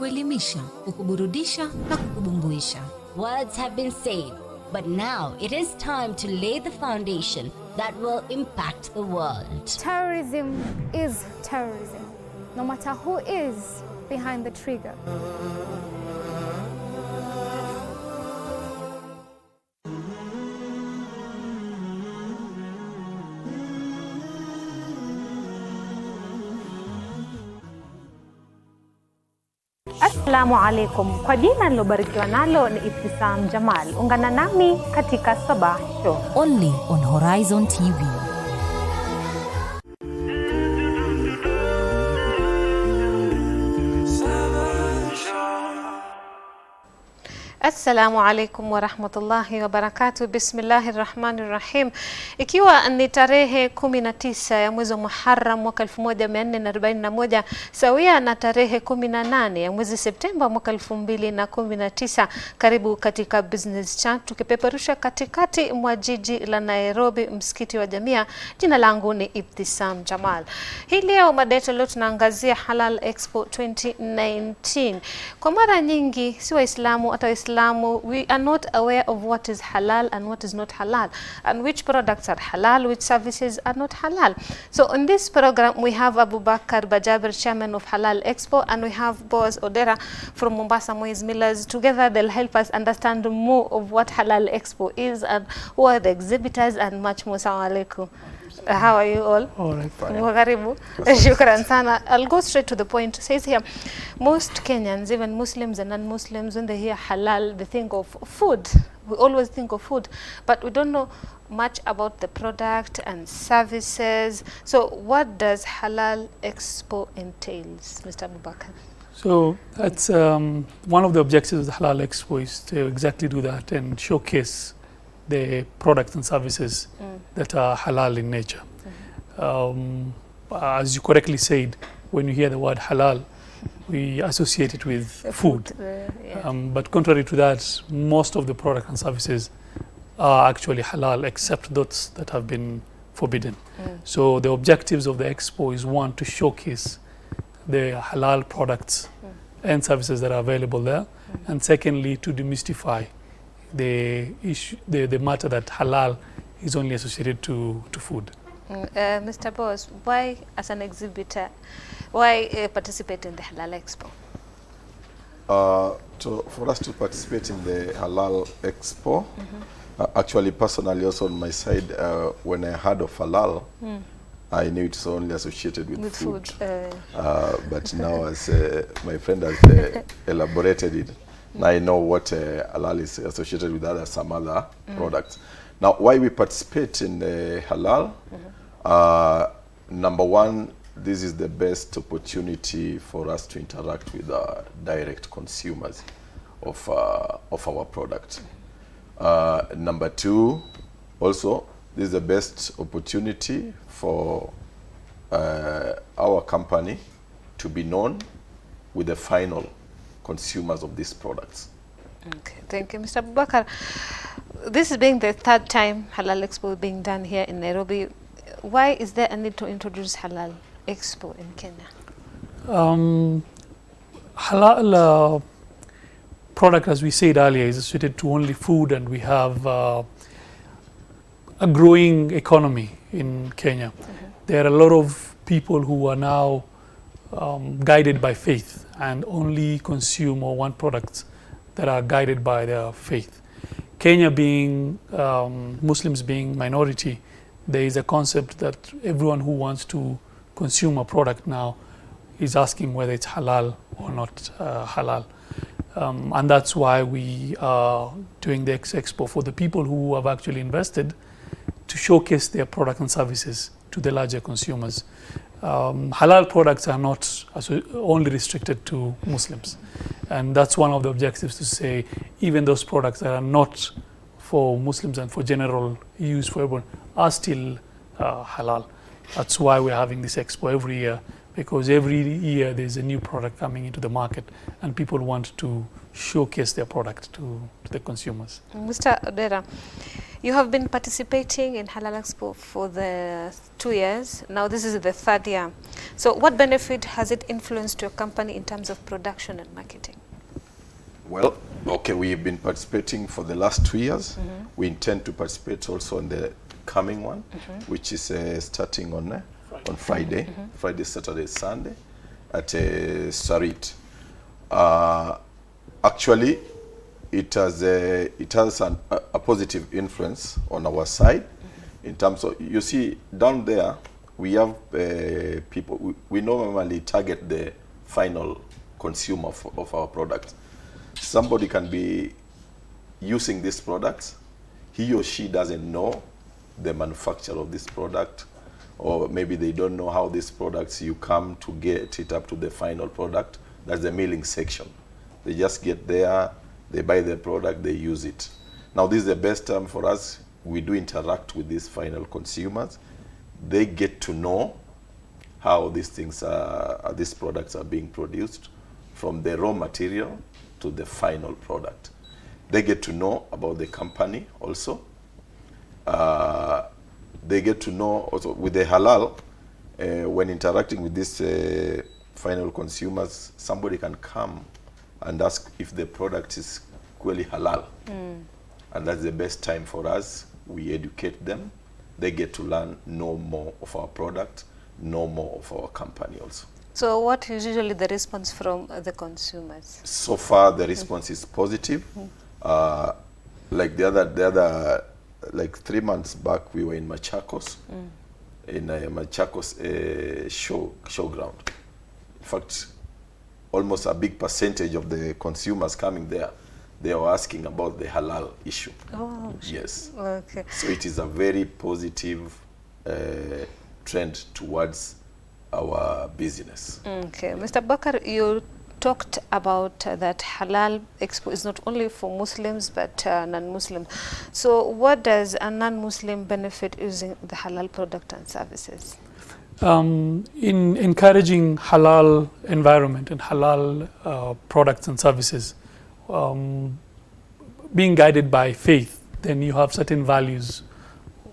kukuelimisha, kukuburudisha na kukubumbuisha. Words have been said, but now it is time to lay the foundation that will impact the world. Terrorism is terrorism, no matter who is behind the trigger. Assalamu alaikum. Kwa jina nilobarikiwa nalo ni Ibtisam Jamal. Ungana nami katika Sabah Show. Only on Horizon TV. Assalamu alaikum wa rahmatullahi wa barakatuh. Bismillahir Rahmanir Rahim. Ikiwa ni tarehe 19 ya mwezi wa Muharram mwaka 1441 sawia na tarehe 18 ya mwezi Septemba mwaka 2019, karibu katika Business Chat tukipeperusha katikati mwa jiji la Nairobi, msikiti wa Jamia. Jina langu ni Ibtisam Jamal. Hii leo mada yetu leo tunaangazia Halal Expo 2019. Kwa mara nyingi si Waislamu hata we are not aware of what is halal and what is not halal, and which products are halal, which services are not halal. So on this program we have Abu Bakar Bajaber, chairman of Halal Expo, and we have Boaz Odera from Mombasa Moise Millers. Together they'll help us understand more of what Halal Expo is and who are the exhibitors and much more. Assalamu alaikum. How are you all? All right, fine. Karibu. Shukran sana. I'll go straight to the point. It says here, most Kenyans, even Muslims and non-Muslims, when they hear halal, they think of food. We always think of food, but we don't know much about the product and services. So what does Halal Expo entails, Mr. Abubakar? So that's one of the objectives of the Halal Expo is to exactly do that and showcase the products and services that are halal in nature. As you correctly said, when you hear the word halal, we associate it with food. But contrary to that, most of the products and services are actually halal, except those that have been forbidden. So the objectives of the Expo is, one, to showcase the halal products and services that are available there, and secondly, to demystify the issue, the matter that halal is only associated to food. Mr. Boaz, why as an exhibitor, why participate in the Halal Expo? For us to participate in the Halal Expo, actually personally also on my side, when I heard of halal, I knew it's only associated with food. But now as my friend has elaborated it, I know what halal is associated with some other products. Now, why we participate in the halal? Number one, this is the best opportunity for us to interact with direct consumers of our product. Number two, also, this is the best opportunity for our company to be known with the final consumers of these products. Okay, thank you, Mr. Abubakar. This is being the third time Halal Expo being done here in Nairobi. Why is there a need to introduce Halal Expo in Kenya? Halal product, as we said earlier, is associated to only food, and we have a growing economy in Kenya. There are a lot of people who are now guided by faith and only consume or want products that are guided by their faith. Kenya being Muslims being minority, there is a concept that everyone who wants to consume a product now is asking whether it's halal or not halal. And that's why we are doing the Expo, for the people who have actually invested to showcase their products and services to the larger consumers. Halal products are not only restricted to Muslims, and that's one of the objectives, to say even those products that are not for Muslims and for general use for everyone are still halal. That's why we're having this expo every year, because every year there's a new product coming into the market and people want to showcase their product to the consumers. Mr. Odera, you have been participating in Halal Expo for the 2 years. Now this is the 3rd year. So what benefit has it influenced your company in terms of production and marketing? Well, okay, we've been participating for the last 2 years. We intend to participate also in the coming one, which is starting on Friday, Friday, Saturday, Sunday at Sarit. Actually, it has a positive influence on our side in terms of, you see, down there we have people, we normally target the final consumer of our product. Somebody can be using this product, he or she doesn't know the manufacturer of this product, or maybe they don't know how these products, you come to get it up to the final product. That's the milling section. They just get there, they buy the product, they use it. Now this is the best time for us. We do interact with these final consumers. They get to know how these things are, these products are being produced, from the raw material to the final product. They get to know about the company also. They get to know also with the halal, when interacting with these final consumers, somebody can come and ask if the product is really halal. And that's the best time for us. We educate them. They get to know more of our product, know more of our company also. So what is usually the response from the consumers? So far, the response is positive. Like the other, like 3 months back, we were in Machakos, in a Machakos showground. In fact, almost a big percentage of the consumers coming there, they were asking about the halal issue. Oh, yes. Okay. So it is a very positive trend towards our business. Okay. Mr. Bakar, you talked about that Halal Expo is not only for Muslims but non-Muslims. So what does a non-Muslim benefit using the halal product and services? In encouraging halal environment and halal products and services, being guided by faith, then you have certain values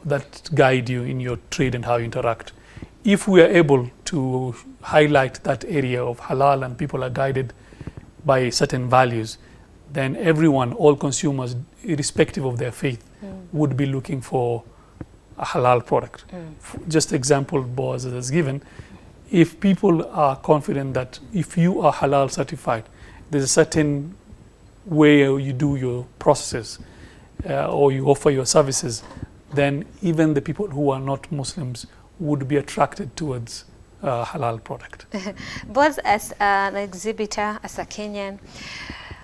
that guide you in your trade and how you interact. If we are able to highlight that area of halal and people are guided by certain values, then everyone, all consumers, irrespective of their faith, would be looking for a halal product. Just example Boaz has given, if people are confident that if you are halal certified, there's a certain way you do your processes or you offer your services, then even the people who are not Muslims would be attracted towards halal product. Boaz, as an exhibitor, as a Kenyan,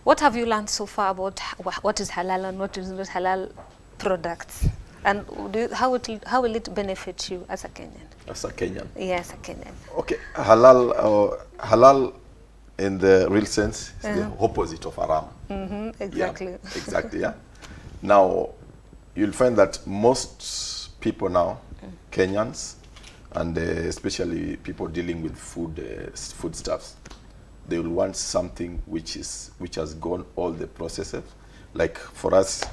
what have you learned so far about what is halal and what is not halal products? And how will it benefit you as a Kenyan? As a Kenyan? Yes, a Kenyan. Okay, halal in the real sense is the opposite of haram. Exactly. Yeah, exactly, yeah. Now, you'll find that most people now, Kenyans, and especially people dealing with foodstuffs, they will want something which has gone all the processes. Like for us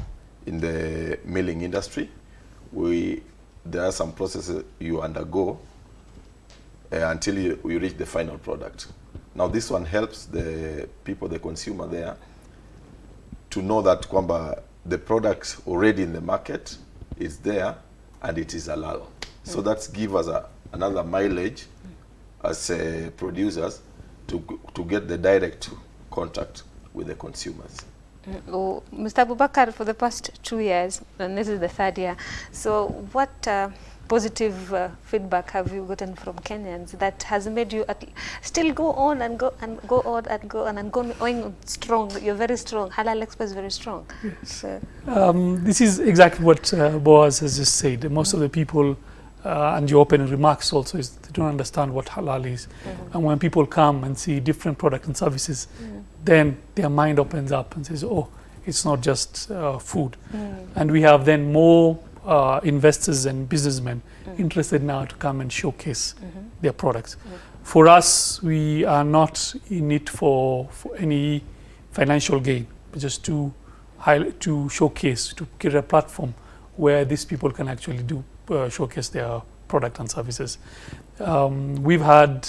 in the milling industry, there are some processes you undergo until you reach the final product. Now this one helps the people, the consumer there, to know that the product already in the market is there and it is halal. So that gives us another mileage as producers to get the direct contact with the consumers. Oh, Mr. Abubakar, for the past 2 years, and this is the 3rd year, so what positive feedback have you gotten from Kenyans that has made you still go on and go and go on and go on and going strong? You're very strong. Halal Expo is very strong. Yes. So. This is exactly what Boaz has just said. Most of the people, and your opening remarks also, is they don't understand what halal is. And when people come and see different products and services, then their mind opens up and says, oh, it's not just food. And we have then more investors and businessmen interested now to come and showcase their products. For us, we are not in it for any financial gain, but just to showcase, to create a platform where these people can actually showcase their product and services. We've had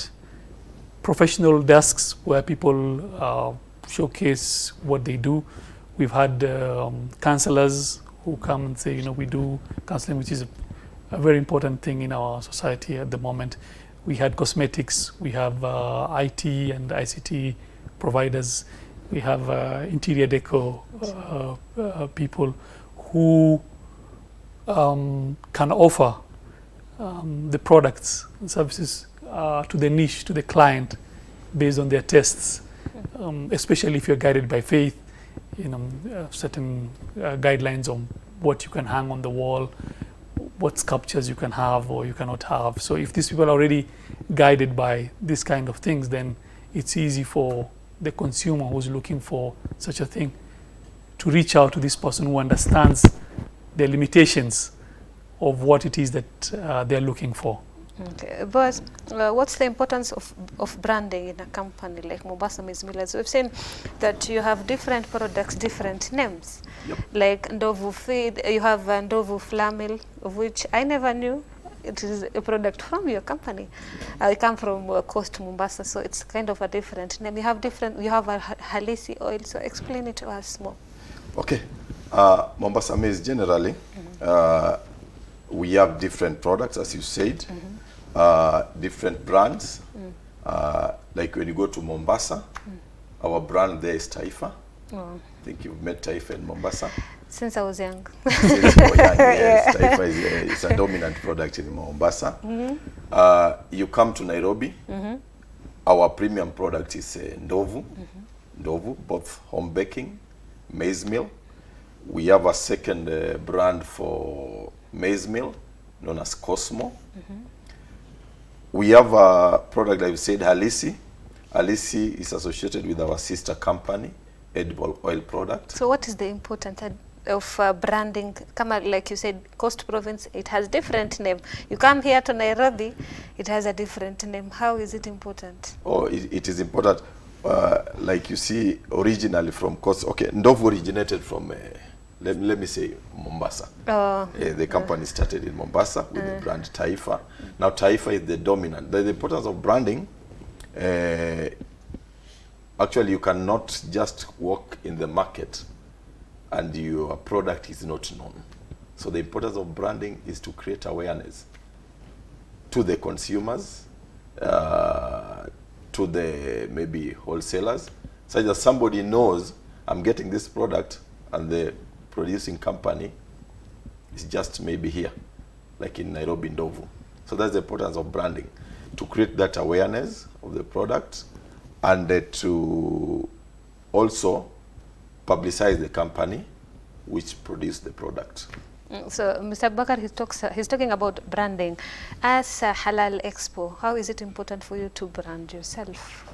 professional desks where people showcase what they do. We've had counselors who come and say, we do counseling, which is a very important thing in our society at the moment. We had cosmetics, we have IT and ICT providers, we have interior deco people who can offer the products and services to the niche, to the client, based on their tastes, especially if you're guided by faith, certain guidelines on what you can hang on the wall, what sculptures you can have or you cannot have. So if these people are already guided by this kind of things, then it's easy for the consumer who's looking for such a thing to reach out to this person who understands the limitations of what it is that they're looking for. Okay, but what's the importance of branding in a company like Mombasa Maize Millers? We've seen that you have different products, different names. Yep. Like Ndovu Feed, you have Ndovu Flamil, of which I never knew. It is a product from your company. I come from Coast Mombasa, so it's kind of a different name. You have a Halisi oil, so explain it to us more. Okay, Mombasa Maize generally, we have different products, as you said. Different brands. Like when you go to Mombasa, our brand there is Taifa. I think you've met Taifa in Mombasa. Since I was young. Since you were young, yes. Taifa is a dominant product in Mombasa. You come to Nairobi, our premium product is Ndovu. Ndovu, both home baking, maize meal. We have a second brand for maize meal, known as Cosmo. We have a product that we said Halisi. Halisi is associated with our sister company, Edible Oil Product. So what is the importance of branding? Like you said, Coast Province, it has different name. You come here to Nairobi, it has a different name. How is it important? Oh, it is important. Like you see, originally from Coast, okay, Ndovu originated from, let me say, Mombasa. The company started in Mombasa with the brand Taifa. Now Taifa is the dominant. The importance of branding, actually you cannot just walk in the market and your product is not known. So the importance of branding is to create awareness to the consumers, to the maybe wholesalers, such that somebody knows I'm getting this product and the producing company is just maybe here, like in Nairobi, Ndovu. So that's the importance of branding, to create that awareness of the product and to also publicize the company which produced the product. So Mr. Bakar, he's talking about branding. As a Halal Expo, how is it important for you to brand yourself?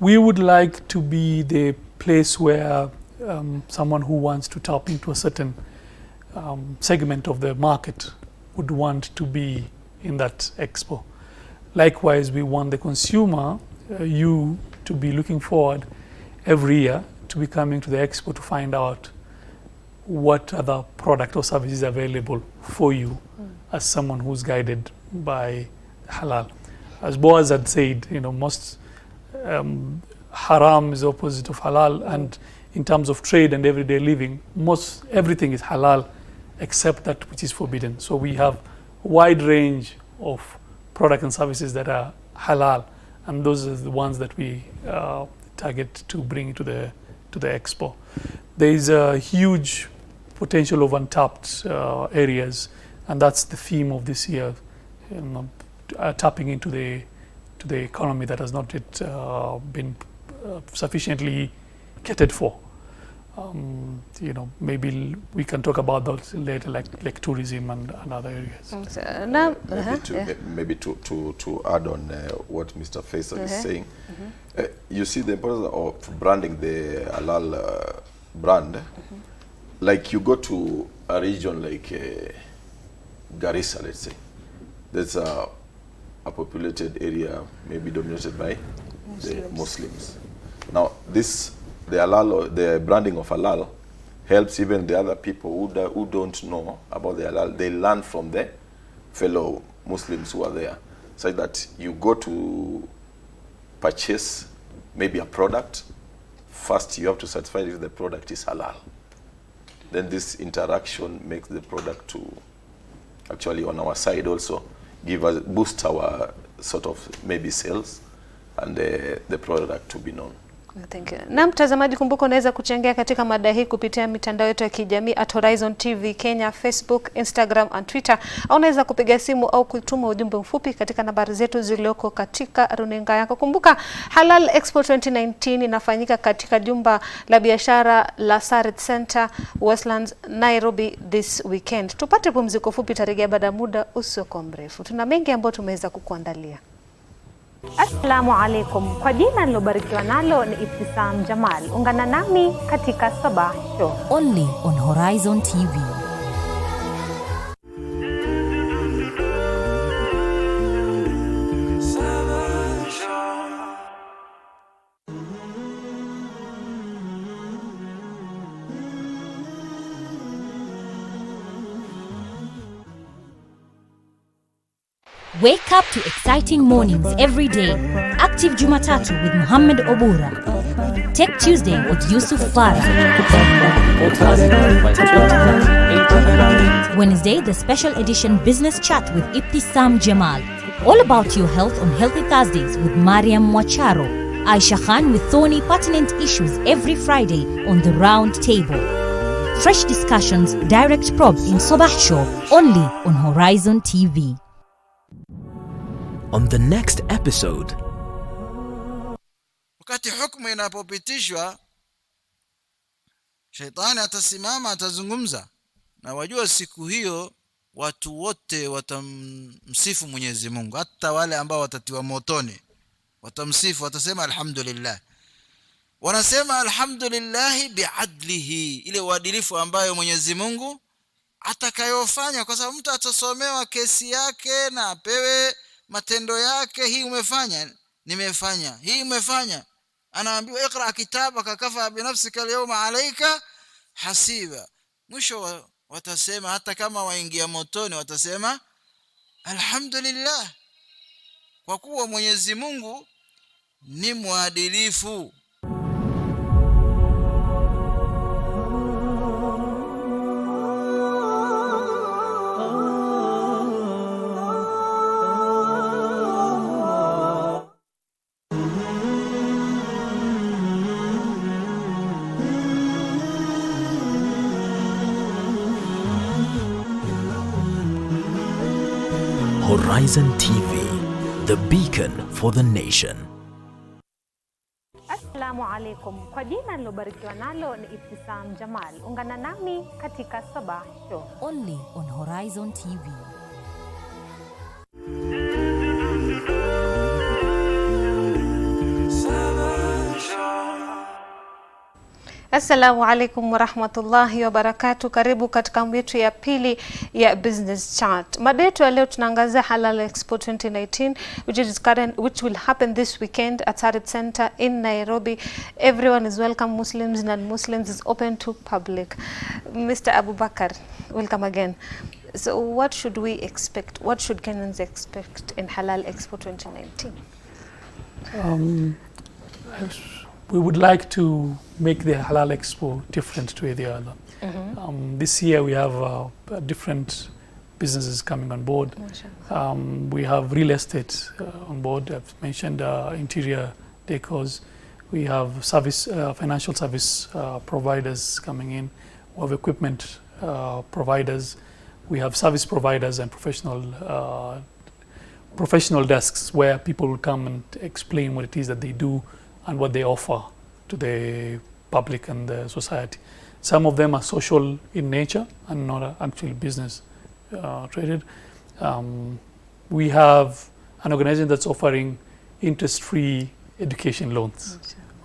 We would like to be the place where someone who wants to tap into a certain segment of the market would want to be in that expo. Likewise, we want the consumer, you, to be looking forward every year to be coming to the expo to find out what other product or service is available for you as someone who's guided by Halal. As Boaz had said, most haram is the opposite of halal, and in terms of trade and everyday living, everything is halal except that which is forbidden. So we have a wide range of products and services that are halal, and those are the ones that we target to bring to the expo. There is a huge potential of untapped areas, and that's the theme of this year, tapping into the economy that has not yet been sufficiently catered for. Maybe we can talk about those later, like tourism and other areas. Maybe to add on what Mr. Faisal is saying, you see the importance of branding the Halal brand. Like you go to a region like Garissa, let's say, there's a populated area maybe dominated by the Muslims. Now, the halal, or the branding of halal, helps even the other people who don't know about the halal. They learn from the fellow Muslims who are there, such that you go to purchase maybe a product. First, you have to certify if the product is halal. Then this interaction makes the product to actually on our side also boost our sort of maybe sales and the product to be known. Thank you. Na mtazamaji, kumbuka unaweza kuchangia katika mada hii kupitia mitandao yetu ya kijamii @Horizontv Kenya, Facebook, Instagram and Twitter. Au unaweza kupiga simu au kutuma ujumbe mfupi katika nambari zetu zilizoko katika runinga yako. Kumbuka Halal Expo 2019 inafanyika katika jumba la biashara la Sarit Center, Westlands, Nairobi this weekend. Tupate pumziko fupi, tarejea baada muda usio mrefu. Tuna mengi ambayo tumeweza kukuandalia. Assalamu alaikum. Kwa jina nilobarikiwa nalo ni Ibtisam Jamal. Ungana nami katika Sabah Show. Only on Horizon TV. Wake up to exciting mornings every day. Active Jumatatu with Muhammad Obura. Tech Tuesday with Yusuf Farah. Wednesday, the special edition Business Chat with Ibtisam Jamal. All about your health on Healthy Thursdays with Mariam Mwacharo. Aisha Khan with thorny pertinent issues every Friday on the Round Table. Fresh discussions, direct probe in Sabah Show, only on Horizon TV. On the next episode, wakati hukumu inapopitishwa, Shaitani atasimama, atazungumza, na wajua siku hiyo watu wote watamsifu Mwenyezi Mungu, hata wale ambao watatiwa motoni watamsifu, watasema alhamdulillah. Wanasema alhamdulillah biadlihi, ile uadilifu ambayo Mwenyezi Mungu atakayofanya, kwa sababu mtu atasomewa kesi yake na apewe matendo yake. Hii umefanya, nimefanya, hii umefanya. Anaambiwa iqra kitabaka kafa binafsika alyawma alayka hasiba. Mwisho watasema, hata kama waingia motoni, watasema alhamdulillah, kwa kuwa Mwenyezi Mungu ni mwadilifu. Horizon TV, the beacon for the nation. Assalamu alaikum. Kwa jina nilobarikiwa nalo ni Ibtisam Jamal. Ungana nami katika Sabah Show. Only on Horizon TV. Assalamu alaikum warahmatullahi wabarakatuh. Karibu katika awamu yetu ya pili ya Business Chat. Mada yetu ya leo tunaangazia Halal Expo 2019 which will happen this weekend at Sarit Center in Nairobi. Everyone is welcome, Muslims and non-Muslims, is open to public. Mr. Abubakar, welcome again. So what should we expect? What should Kenyans expect in Halal Expo 2019? We would like to make the Halal Expo different to the other. This year we have different businesses coming on board. We have real estate on board. I've mentioned interior decors. We have service, financial service providers coming in. We have equipment providers. We have service providers and professional desks where people will come and explain what it is that they do and what they offer to the public and the society. Some of them are social in nature and not actually business traded. We have an organization that's offering interest-free education loans,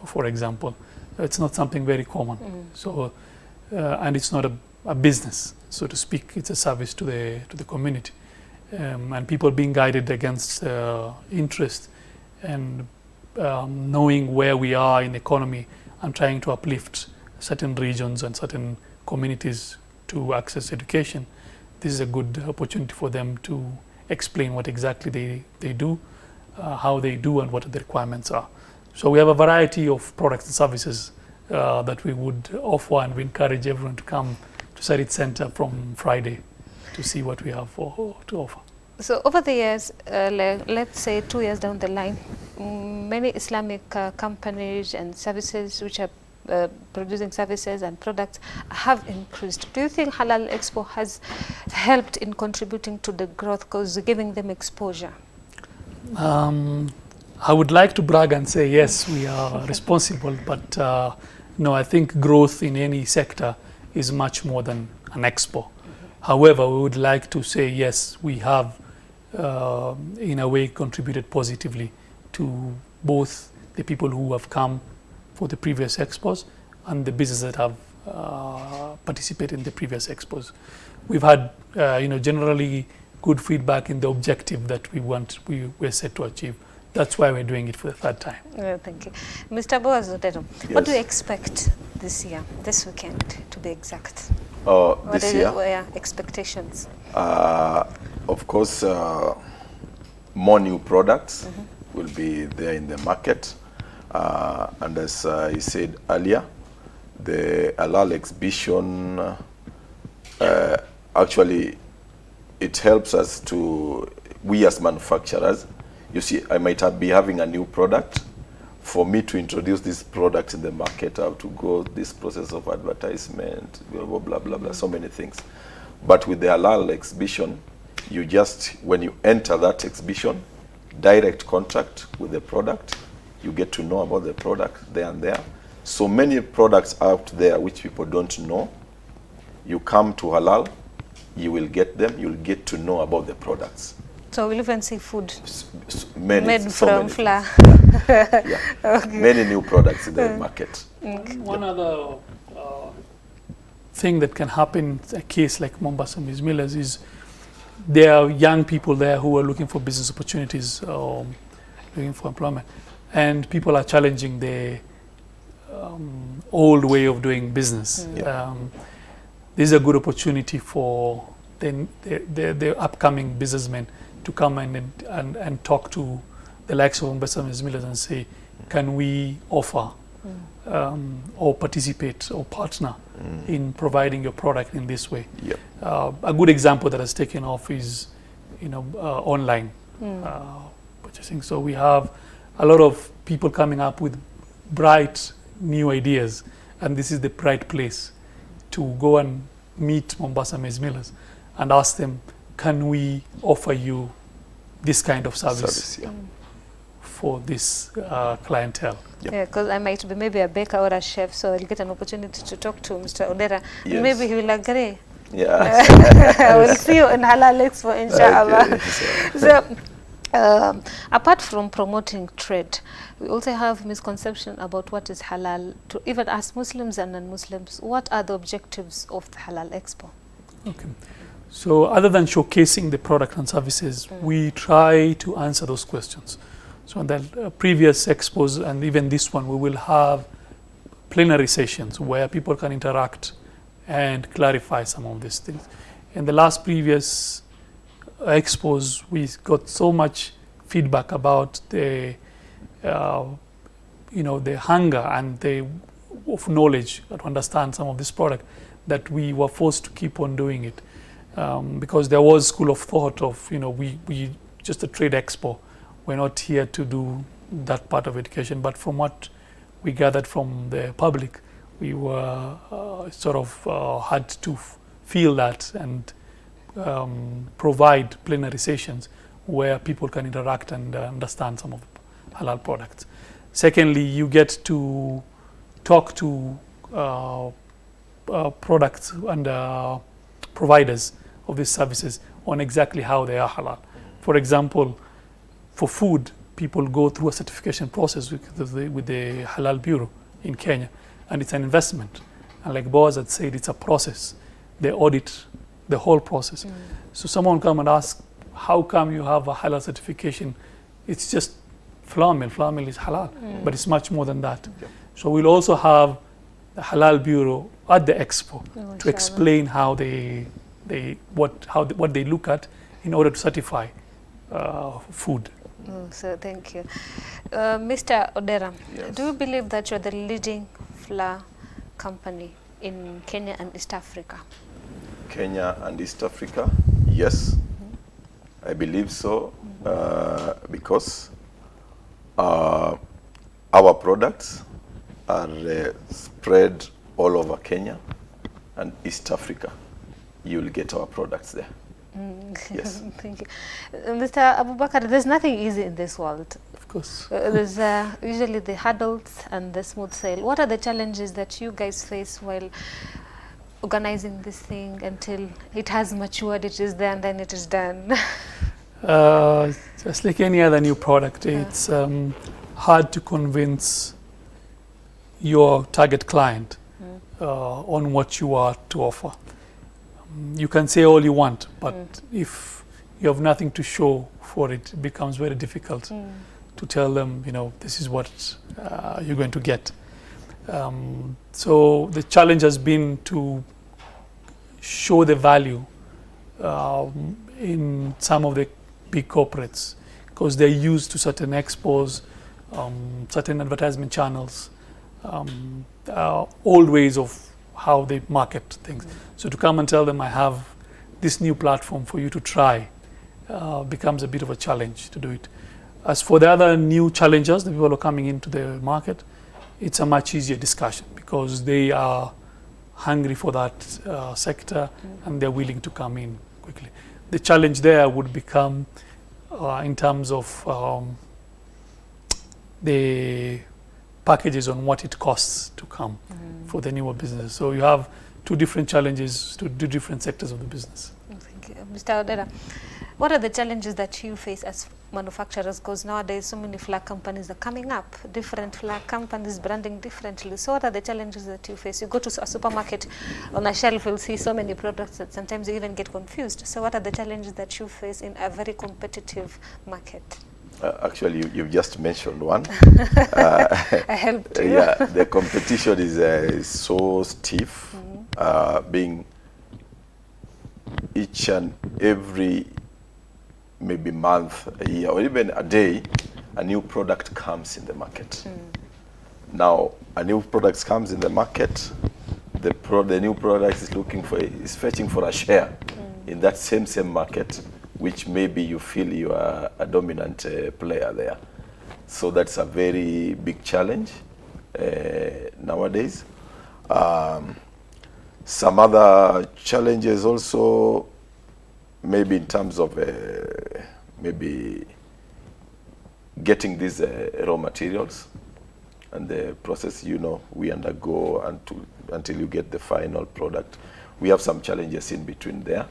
for example. It's not something very common. So, and it's not a business, so to speak. It's a service to the community. and people being guided against interest and knowing where we are in the economy and trying to uplift certain regions and certain communities to access education. This is a good opportunity for them to explain what exactly they do, how they do, and what the requirements are. So we have a variety of products and services that we would offer, and we encourage everyone to come to Sarit Center from Friday to see what we have to offer. So over the years, let's say 2 years down the line, many Islamic companies and services which are producing services and products have increased. Do you think Halal Expo has helped in contributing to the growth because giving them exposure? I would like to brag and say yes, we are responsible, but no, I think growth in any sector is much more than an expo. However, we would like to say yes, we have in a way contributed positively to both the people who have come for the previous expos and the businesses that have participated in the previous expos. We've had generally good feedback in the objective that we're set to achieve. That's why we're doing it for the third time. Thank you. Mr. Boaz Odero, what do you expect this year, this weekend to be exact? This year? What are your expectations? Of course, more new products will be there in the market. And as I said earlier, the Halal exhibition, actually, it helps us to, we as manufacturers, you see, I might be having a new product. For me to introduce this product in the market, I have to go this process of advertisement, blah, blah, blah, blah, blah, so many things. But with the Halal exhibition, you just, when you enter that exhibition, direct contact with the product, you get to know about the product there and there. So many products out there which people don't know. You come to Halal, you will get them, you'll get to know about the products. So we'll even see food made from flour. Yeah. Okay. Many new products in the market. Okay. One other thing that can happen in a case like Mombasa Maize Millers is there are young people there who are looking for business opportunities, looking for employment, and people are challenging the old way of doing business. This is a good opportunity for the upcoming businessmen to come and talk to the likes of Mombasa Maize Millers and say, can we offer or participate or partner in providing your product in this way? Yep. A good example that has taken off is online purchasing. So we have a lot of people coming up with bright new ideas, and this is the right place to go and meet Mombasa Maize Millers and ask them, can we offer you this kind of service for this clientele? Yeah, because I might be maybe a baker or a chef, so I'll get an opportunity to talk to Mr. Odera. Yes. Maybe he will agree. Yeah. We'll see you in Halal Expo, inshallah. Okay. So, apart from promoting trade, we also have misconception about what is halal. To even ask Muslims and non-Muslims, what are the objectives of the Halal Expo? Okay. So other than showcasing the product and services, we try to answer those questions. So in the previous expos and even this one, we will have plenary sessions where people can interact and clarify some of these things. In the last previous expos, we got so much feedback about the the hunger and the of knowledge to understand some of this product that we were forced to keep on doing it. Because there was school of thought of, we just a trade expo. We're not here to do that part of education. But from what we gathered from the public, we were had to feel that and provide plenary sessions where people can interact and understand some of the halal products. Secondly, you get to talk to products and providers of these services on exactly how they are halal. For example, for food, people go through a certification process with the Halal Bureau in Kenya, and it's an investment. And like Boaz had said, it's a process. They audit the whole process. So someone come and ask, how come you have a halal certification? It's just flour mill. Flour mill is halal, but it's much more than that. So we'll also have the Halal Bureau at the Expo to explain how what they look at in order to certify food. So thank you. Mr. Odera, Yes. do you believe that you're the leading flour company in Kenya and East Africa? Kenya and East Africa, yes, I believe so, because our products are spread all over Kenya and East Africa. You'll get our products there. Yes. Thank you. Mr. Abubakar, there's nothing easy in this world. Of course. There's usually the hurdles and the smooth sail. What are the challenges that you guys face while organizing this thing until it has matured, it is there, and then it is done? Just like any other new product, it's hard to convince your target client on what you are to offer. You can say all you want, but if you have nothing to show for it, it becomes very difficult to tell them, you know, this is what you're going to get. So the challenge has been to show the value in some of the big corporates, because they're used to certain expos, certain advertisement channels, old ways of how they market things. So to come and tell them I have this new platform for you to try becomes a bit of a challenge to do it. As for the other new challengers, the people who are coming into the market, it's a much easier discussion because they are hungry for that sector and they're willing to come in quickly. The challenge there would become in terms of the packages on what it costs to come for the newer business. So you have two different challenges to two different sectors of the business. Thank you. Mr. Odera, what are the challenges that you face as manufacturers? Because nowadays so many flour companies are coming up, different flour companies branding differently. So what are the challenges that you face? You go to a supermarket, on a shelf you'll see so many products that sometimes you even get confused. So what are the challenges that you face in a very competitive market? Actually, you've just mentioned one. I helped you. Yeah, the competition is so stiff, being each and every maybe month, a year, or even a day, a new product comes in the market. Now, a new product comes in the market, the new product is fetching for a share in that same market, which maybe you feel you are a dominant player there. So that's a very big challenge nowadays. Some other challenges also, maybe in terms of maybe getting these raw materials and the process, you know, we undergo until you get the final product. We have some challenges in between there,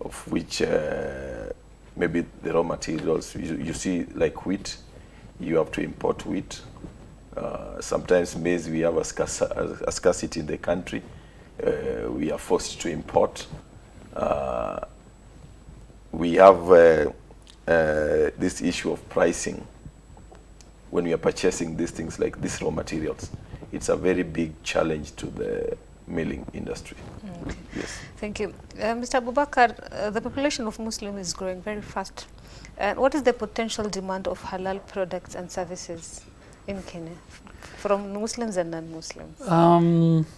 of which maybe the raw materials, you see, like wheat, you have to import wheat. Sometimes maize, we have a scarcity in the country. We are forced to import. We have this issue of pricing when we are purchasing these things like these raw materials. It's a very big challenge to the milling industry. Okay. Yes. Thank you. Mr. Abubakar, the population of Muslims is growing very fast. What is the potential demand of halal products and services in Kenya from Muslims and non-Muslims?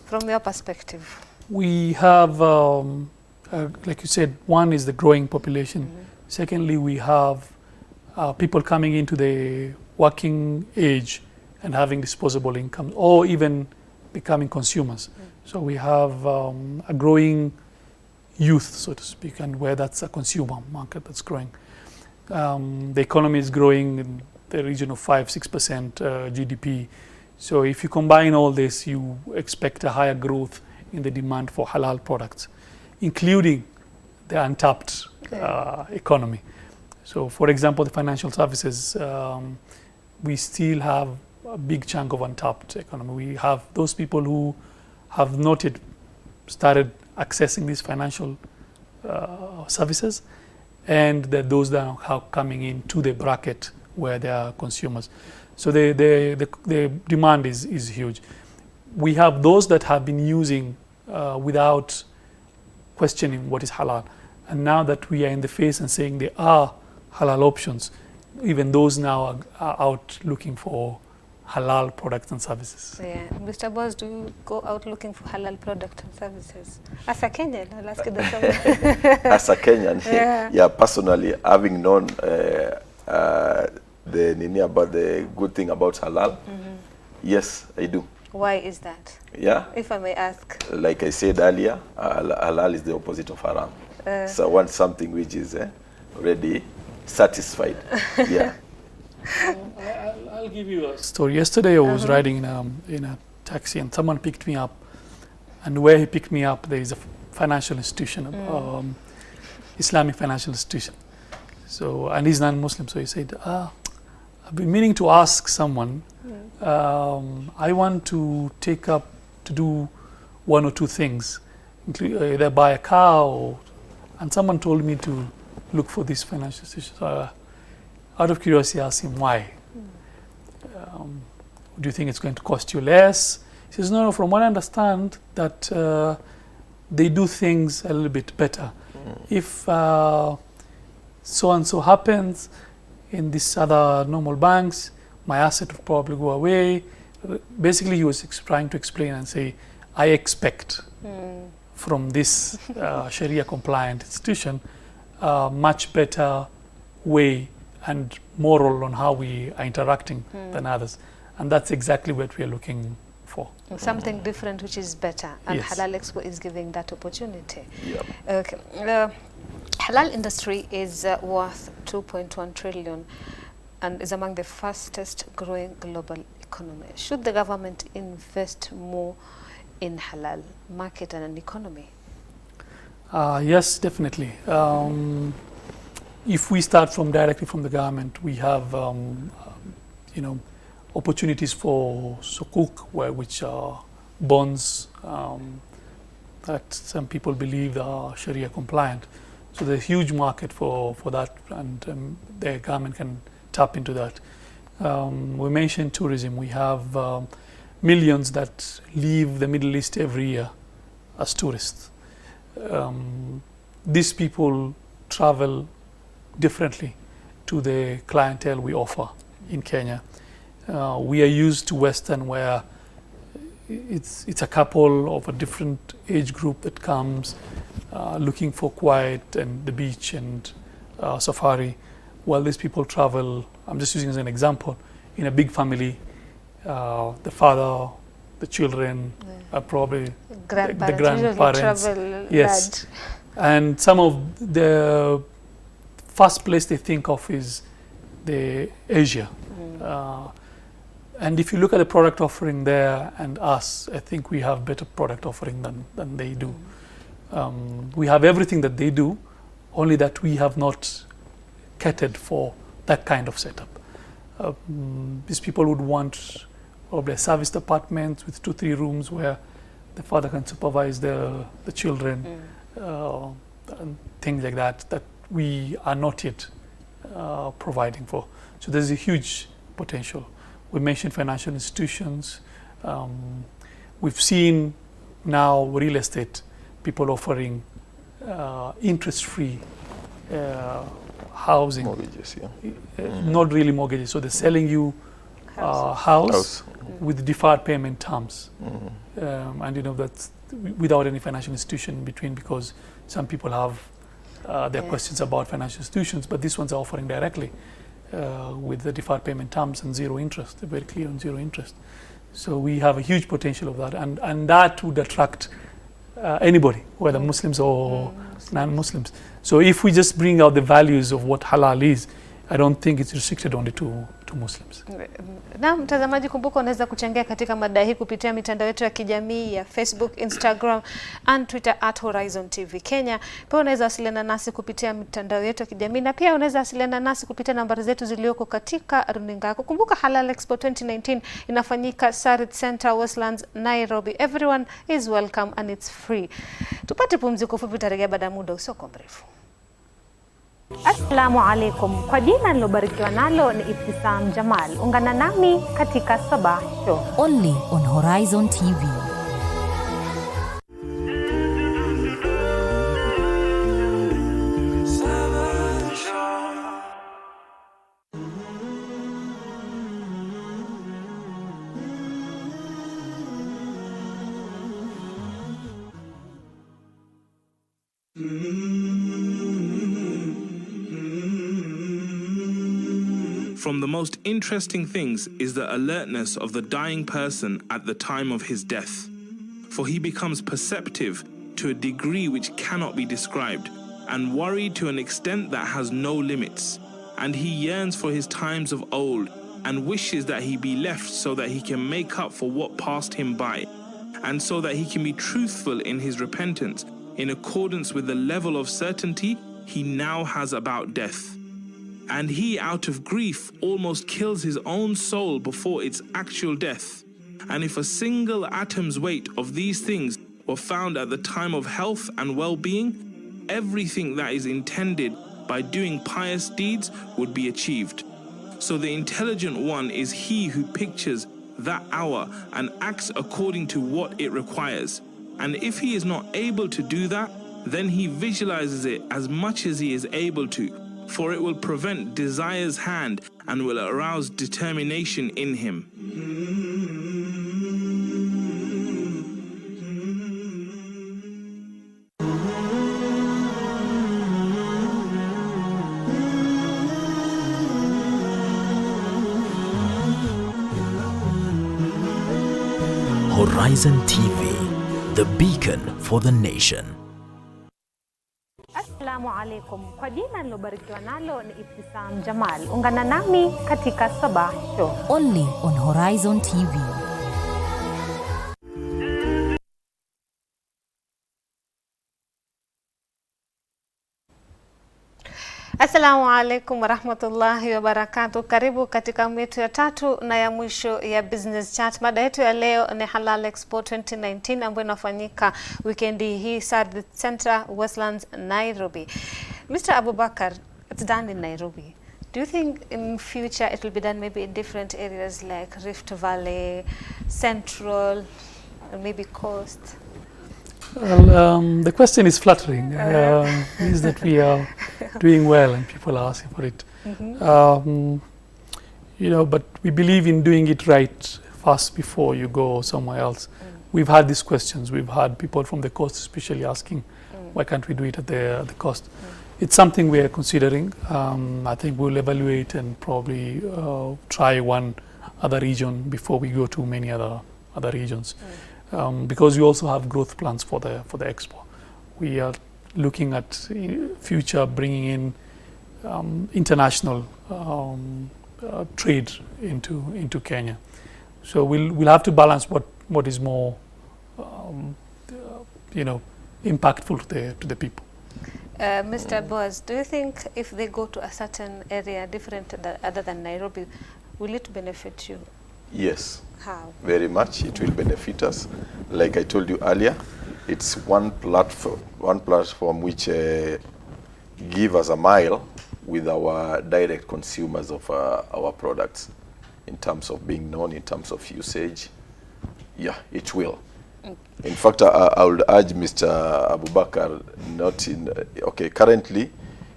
From your perspective. We have, like you said, one is the growing population. Secondly, we have people coming into the working age and having disposable income, or even becoming consumers. So we have a growing youth, so to speak, and where that's a consumer market that's growing. The economy is growing in the region of 5-6% GDP. So if you combine all this, you expect a higher growth in the demand for halal products, including the untapped economy. So for example, the financial services, we still have a big chunk of untapped economy. We have those people who have not yet started accessing these financial services, and that those that are coming into the bracket where they are consumers. So the demand is huge. We have those that have been using without questioning what is halal. And now that we are in the face and saying there are halal options, even those now are out looking for halal products and services. Yeah. Mr. Boss, do you go out looking for halal products and services? As a Kenyan, I'll ask you the same. As a Kenyan, yeah, personally, having known about the good thing about halal, yes, I do. Why is that? Yeah. If I may ask. Like I said earlier, halal is the opposite of haram. So I want something which is already satisfied. Yeah. I'll give you a story. Yesterday I was riding in a taxi and someone picked me up, and where he picked me up there is a financial institution, Islamic financial institution. So, and he's non-Muslim, so he said, I've been meaning to ask someone, I want to do one or two things, either buy a car and someone told me to look for this financial institution. So out of curiosity, I asked him why. Do you think it's going to cost you less? He says, no, from what I understand, that they do things a little bit better. If so and so happens in these other normal banks, my asset will probably go away. Basically, he was trying to explain and say, I expect from this Sharia compliant institution much better way and moral on how we are interacting than others. And that's exactly what we are looking for. Something different which is better. And Yes. Halal Expo is giving that opportunity. Yep. Okay. Halal industry is worth 2.1 trillion and is among the fastest growing global economy. Should the government invest more in halal market and an economy? Yes, definitely. If we start directly from the government, we have opportunities for sukuk, which are bonds that some people believe are Sharia compliant. So there's a huge market for that, and the government can tap into that. We mentioned tourism. We have millions that leave the Middle East every year as tourists. These people travel differently to the clientele we offer in Kenya. We are used to Western, where it's a couple of a different age group that comes looking for quiet and the beach and safari, while these people travel, I'm just using as an example, in a big family, the father, the children, probably the grandparents. Yes. And some of the first place they think of is the Asia. And if you look at the product offering there and us, I think we have better product offering than they do. We have everything that they do, only that we have not catered for that kind of setup. These people would want probably a serviced apartment with 2-3 rooms where the father can supervise the children, and things like that we are not yet providing for. So there's a huge potential. We mentioned financial institutions. We've seen now real estate people offering interest-free housing. Mortgages, yeah. Not really mortgages. So they're selling you house with deferred payment terms. And that's without any financial institution in between, because some people have their questions about financial institutions, but these ones are offering directly with the deferred payment terms and zero interest. They're very clear on zero interest. So we have a huge potential of that, and that would attract anybody, whether Muslims or non-Muslims. So if we just bring out the values of what halal is, I don't think it's restricted only to Muslims. Na mtazamaji, kumbuka unaweza kuchangia katika mada hii kupitia mitandao yetu ya kijamii ya Facebook, Instagram and Twitter @Horizontv Kenya. Pia unaweza wasiliana nasi kupitia mitandao yetu ya kijamii, na pia unaweza wasiliana nasi kupitia nambari zetu zilioko katika runinga yako. Kumbuka Halal Expo 2019 inafanyika Sarit Center, Westlands, Nairobi. Everyone is welcome and it's free. Tupate pumziko fupi, tutarejea baada ya muda usio mrefu. Assalamu alaikum. Kwa jina nilobarikiwa nalo ni Ibtisam Jamal. Ungana nami katika Sabah Show. Only on Horizon TV. From the most interesting things is the alertness of the dying person at the time of his death. For he becomes perceptive to a degree which cannot be described, and worried to an extent that has no limits. And he yearns for his times of old, and wishes that he be left so that he can make up for what passed him by, and so that he can be truthful in his repentance, in accordance with the level of certainty he now has about death. And he, out of grief, almost kills his own soul before its actual death. And if a single atom's weight of these things were found at the time of health and well-being, everything that is intended by doing pious deeds would be achieved. So the intelligent one is he who pictures that hour and acts according to what it requires. And if he is not able to do that, then he visualizes it as much as he is able to, for it will prevent desire's hand and will arouse determination in him. Horizon TV, the beacon for the nation. Assalamu alaikum. Kwa jina nilobarikiwa nalo ni Ibtisam Jamal. Ungana nami katika Sabah Show. Only on Horizon TV. Assalamu alaikum warahmatullahi wabarakatuh. Karibu katika awamu yetu ya tatu na ya mwisho ya Business Chat. Mada yetu ya leo ni Halal Expo 2019 ambayo inafanyika weekendi hii Sardit Center, Westlands, Nairobi. Mr. Abubakar, it's done in Nairobi. Do you think in future it will be done maybe in different areas like Rift Valley, Central, or maybe Coast? Well, the question is flattering. Is that we are doing well and people are asking for it. You know, but we believe in doing it right first before you go somewhere else. We've had these questions. We've had people from the coast especially asking, why can't we do it at the coast? It's something we are considering. I think we'll evaluate and probably try one other region before we go to many other regions. Because we also have growth plans for the Expo. We are looking at future bringing in international trade into Kenya. So we'll have to balance what is more you know, impactful to the people. Mr. Boaz, do you think if they go to a certain area different other than Nairobi, will it benefit you? Yes. How? Very much. It will benefit us. Like I told you earlier, it's one platform which give us a mile with our direct consumers of our products in terms of being known, in terms of usage. Yeah, it will. In fact, I would urge Mr. Abubakar not in, okay, currently,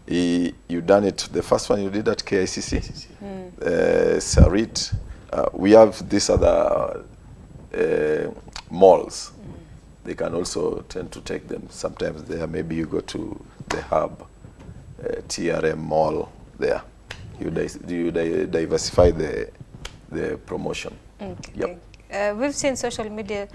you done it, the first one you did at KICC, Sarit. We have these other malls. They can also tend to take them. Sometimes there, maybe you go to the hub, TRM mall there. You diversify the promotion. Okay. Yep. We've seen social media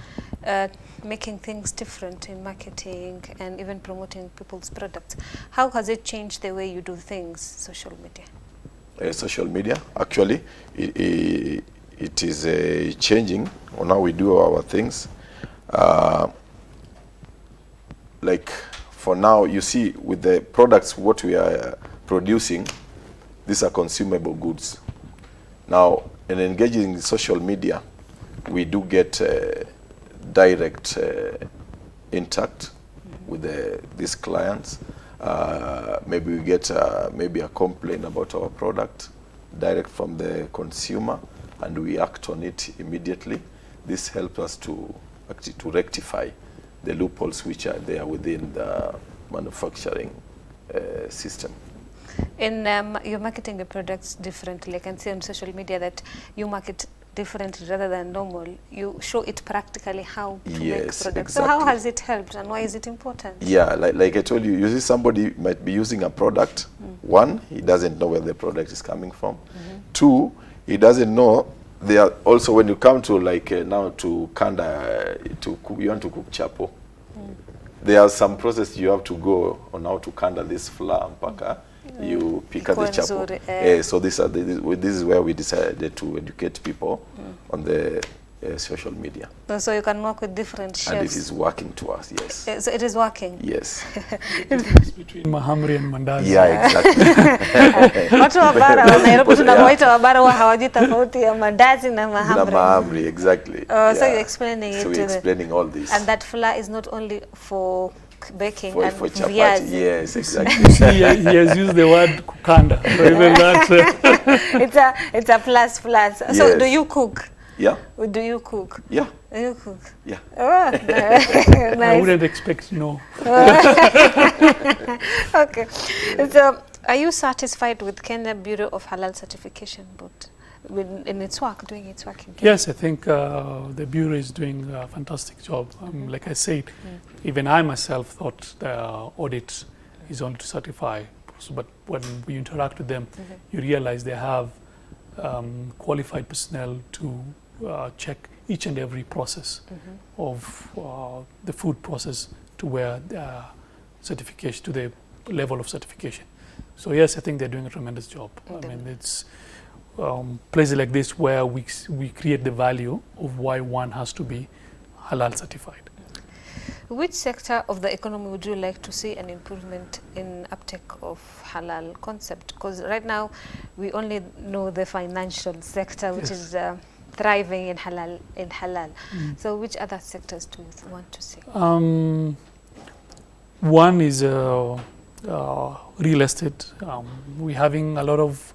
making things different in marketing and even promoting people's products. How has it changed the way you do things, social media? Social media, actually, it is changing on how we do our things. Like for now, you see, with the products, what we are producing, these are consumable goods. Now, in engaging in social media, we do get direct intact with these clients. maybe we get maybe a complaint about our product direct from the consumer, and we act on it immediately. This helps us to actually to rectify the loopholes which are there within the manufacturing system. In you're marketing the products differently. I can see on social media that you market differently rather than normal. You show it practically how to make products. Exactly. So how has it helped and why is it important? Yeah, like I told you, you see somebody might be using a product. One, he doesn't know where the product is coming from. Two, he doesn't know. They are also, when you come to like now to kanda, to cook, you want to cook chapo. There are some process you have to go on how to kanda this flour mpaka you pick up the chapo. So this is where we decided to educate people on the social media. So you can work with different chefs. And it is working to us, yes. So it is working? Yes. Between mahamri and mandazi. Yeah, exactly. Watu wa bara wa Nairobi tunawaita wa bara wa hawajui tofauti ya mandazi na mahamri. Na mahamri, exactly. So you're explaining it. So we're explaining all this. And that flour is not only for baking for and chapati. viazi. Yes, exactly. You see, he has used the word kukanda. So even that, it's a plus. So yes. do you cook? Yeah. Do you cook? Yeah. You cook? Yeah. Oh, nice. I wouldn't expect no. Okay. So, are you satisfied with Kenya Bureau of Halal Certification Board in its work, doing its work in Kenya? Yes, I think the Bureau is doing a fantastic job. Like I said, even I myself thought the audit is only to certify, but when we interact with them, you realize they have qualified personnel to check each and every process of the food process to where certification, to the level of certification. So yes, I think they're doing a tremendous job. I mean, it's places like this where we create the value of why one has to be halal certified. Which sector of the economy would you like to see an improvement in uptake of halal concept? Because right now we only know the financial sector, which is thriving in halal. So which other sectors do you want to see? One is real estate. We're having a lot of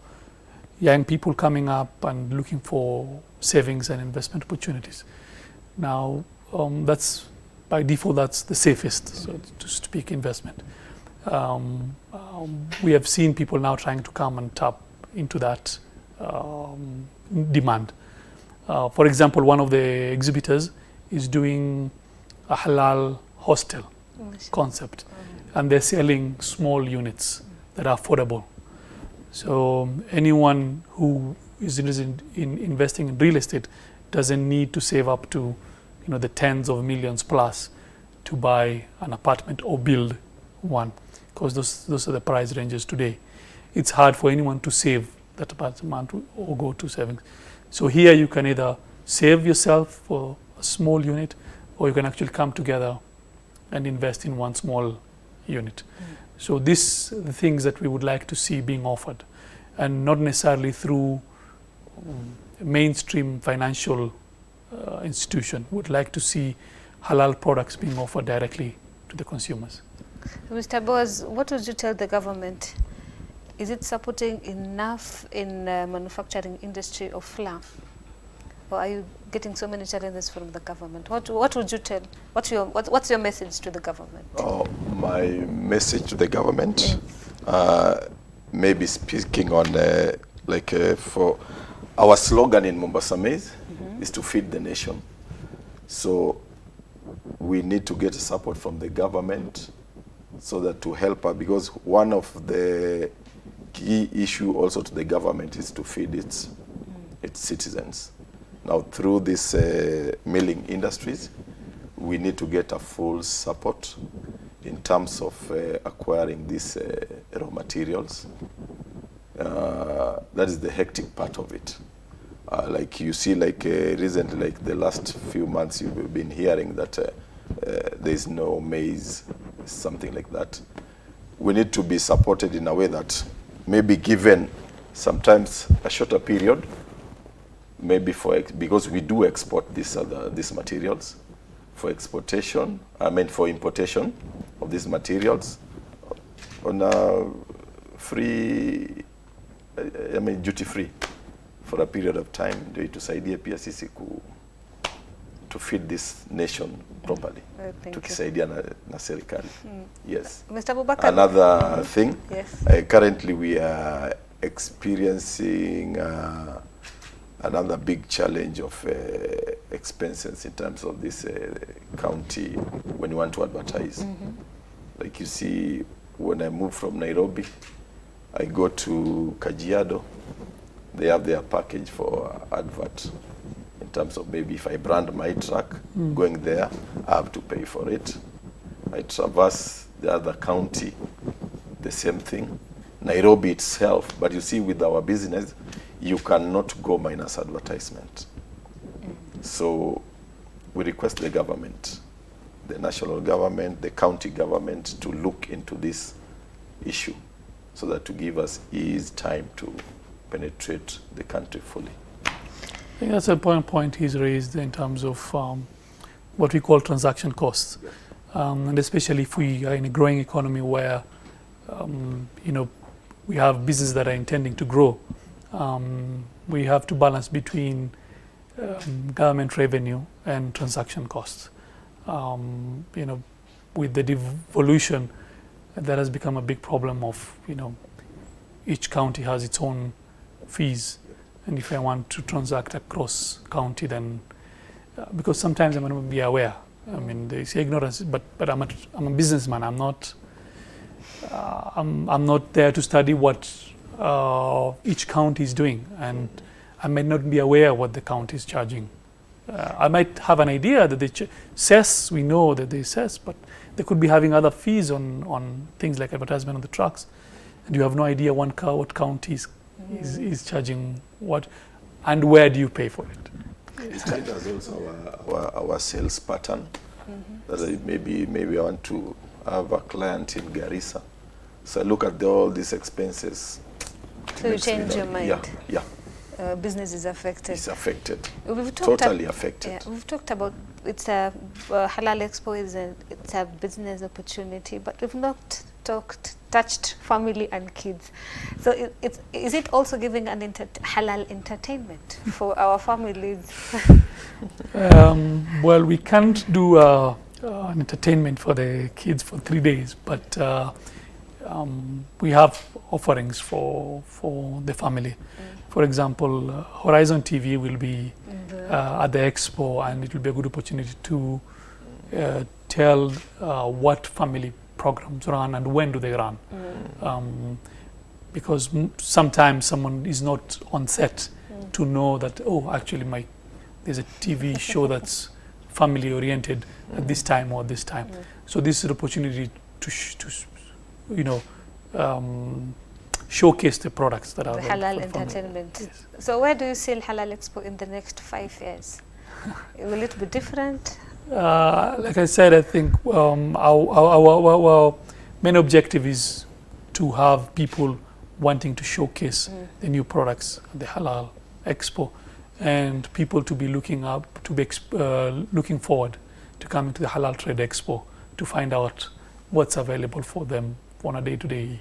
young people coming up and looking for savings and investment opportunities. Now, that's by default, that's the safest, so to speak, investment. We have seen people now trying to come and tap into that demand. For example, one of the exhibitors is doing a halal hostel concept, and they're selling small units that are affordable. So anyone who is interested in investing in real estate doesn't need to save up to the tens of millions plus to buy an apartment or build one, because those are the price ranges today. It's hard for anyone to save that amount or go to savings. So here you can either save yourself for a small unit, or you can actually come together and invest in one small unit. So these are the things that we would like to see being offered, and not necessarily through mainstream financial institution. Would like to see halal products being offered directly to the consumers. Mr. Boaz, what would you tell the government? Is it supporting enough in manufacturing industry of flour? Or are you getting so many challenges from the government? What would you tell? What's your message to the government? My message to the government, maybe speaking on for our slogan in Mombasa Maize is to feed the nation. So we need to get support from the government so that to help us, because one of the key issue also to the government is to feed its citizens. Now through this milling industries, we need to get a full support in terms of acquiring these raw materials. That is the hectic part of it. Like you see, recently, like the last few months, you've been hearing that there is no maize, something like that. We need to be supported in a way that maybe given sometimes a shorter period, maybe because we do export these materials for exportation, for importation of these materials, on free, I mean duty free for a period of time, ndio itusaidie pia sisi to feed this nation properly. Tukisaidia na serikali. Yes. Mr. Abubakar. Another thing. Yes. Currently we are experiencing another big challenge of expenses in terms of this county when you want to advertise. Like you see, when I move from Nairobi, I go to Kajiado, they have their package for advert. In terms of maybe if I brand my truck, going there, I have to pay for it. I traverse the other county, the same thing. Nairobi itself, but you see with our business, you cannot go minus advertisement. So we request the government, the national government, the county government to look into this issue so that to give us ease time to penetrate the country fully. I think that's a point he's raised in terms of what we call transaction costs. And especially if we are in a growing economy where, you know, we have businesses that are intending to grow, we have to balance between government revenue and transaction costs. You know, with the devolution, that has become a big problem of, you know, each county has its own fees. And if I want to transact across county, then because sometimes I'm going to be aware. I mean, they say ignorance, but I'm a businessman. I'm not. I'm not there to study what each county is doing, and I might not be aware what the county is charging. I might have an idea that they cess. We know that they cess, but they could be having other fees on things like advertisement on the trucks, and you have no idea what county is charging what, and where do you pay for it? It kind of also our sales pattern. That maybe I want to have a client in Garissa, so I look at all these expenses. So you change your mind. Yeah. Business is affected. It's affected. Totally affected. Yeah, we've talked about it's a Halal Expo it's a business opportunity, but we've not touched family and kids. So is it also giving an halal entertainment for our families? Well, we can't do an entertainment for the kids for 3 days, but we have offerings for the family. For example, Horizontv will be at the Expo, and it will be a good opportunity to tell what family programs run and when do they run. Because sometimes someone is not on set to know that, oh, actually there's a TV show that's family oriented at this time or this time. So this is an opportunity to you know, showcase the products that are the halal entertainment. Yes. So where do you see Halal Expo in the next 5 years? Will it be different? Like I said, I think our main objective is to have people wanting to showcase the new products at the Halal Expo, and people to be looking forward to coming to the Halal Trade Expo to find out what's available for them on a day-to-day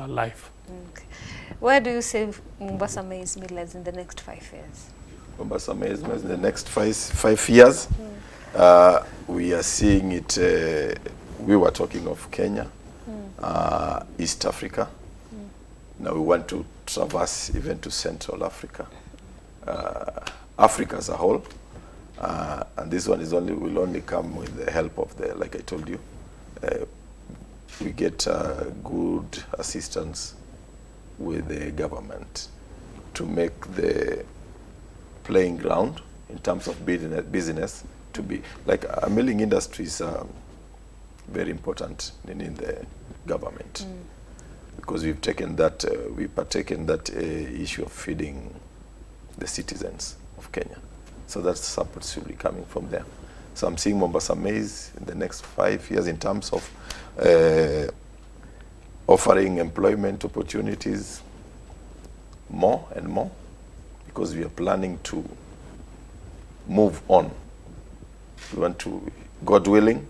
life. Okay. Where do you see Mombasa Maize Millers in the next 5 years? Mombasa Maize Millers in the next 5 years, we are seeing it. We were talking of Kenya, East Africa. Now we want to traverse even to Central Africa, Africa as a whole, and this one will only come with the help of like I told you, we get good assistance with the government to make the playing ground in terms of business to be like a milling industry is very important in the government, because we've taken that partaken that issue of feeding the citizens of Kenya. So that support should be coming from there. So I'm seeing Mombasa Maize in the next 5 years in terms of offering employment opportunities more and more, because we are planning to move on. We want to, God willing,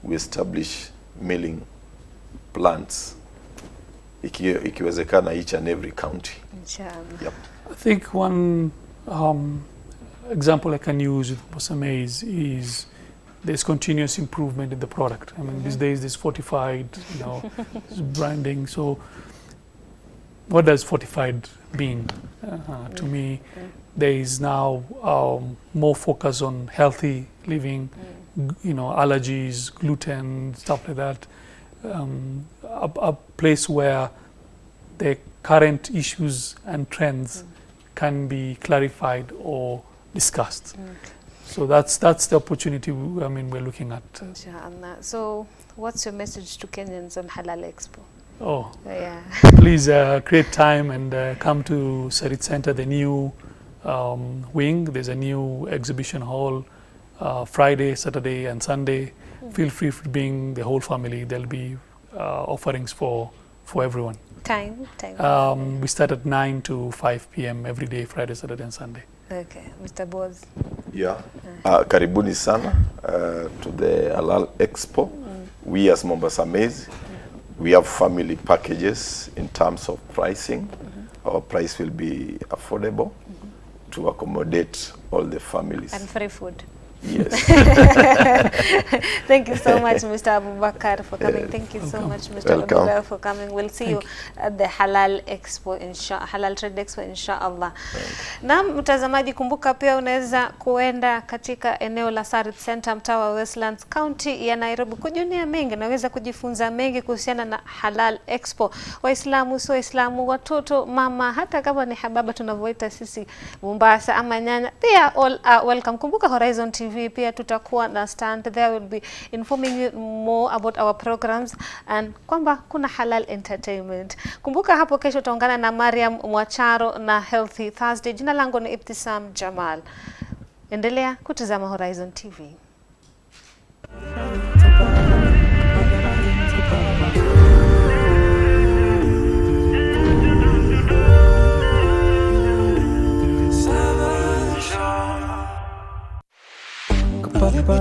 we establish milling plants ikiwezekana each and every county. Inshallah. Yep. I think one example I can use with Mombasa maize is there's continuous improvement in the product. I mean, these days there's fortified, you know, branding. So what does fortified mean? To me, there is now more focus on healthy living, you know, allergies, gluten, stuff like that. A place where the current issues and trends can be clarified or discussed. So that's the opportunity we're looking at. Inshallah. So what's your message to Kenyans on Halal Expo? Oh, yeah. Please create time and come to Sarit Center, the new wing. There's a new exhibition hall, Friday, Saturday and Sunday. Feel free to bring the whole family. There'll be offerings for everyone. Time. We start at 9 to 5 p.m. every day, Friday, Saturday and Sunday. Okay, Mr. Boz. Yeah. Karibuni sana to the Halal Expo. We as Mombasa Maize, we have family packages in terms of pricing. Our price will be affordable to accommodate all the families. And free food. Yes. Thank you so much, Mr. Abubakar, for coming. Thank you so much, Mr. Abubakar, for coming. We'll see you at the Halal Expo, Halal Trade Expo, inshallah. Na mtazamaji, kumbuka pia unaweza kuenda katika eneo la Sarit Center, mtaa wa Westlands, County ya Nairobi, kujionea mengi. Naweza kujifunza mengi kuhusiana na Halal Expo. Waislamu, sio Waislamu, watoto, mama, hata kama ni hababa tunavyoita sisi Mombasa ama nyanya, pia all are welcome. Kumbuka Horizontv pia tutakuwa na stand there, will be informing you more about our programs and kwamba kuna Halal Entertainment. Kumbuka hapo kesho tutaungana na Mariam Mwacharo na Healthy Thursday. Jina langu ni Ibtisam Jamal. Endelea kutazama Horizon TV. Papa,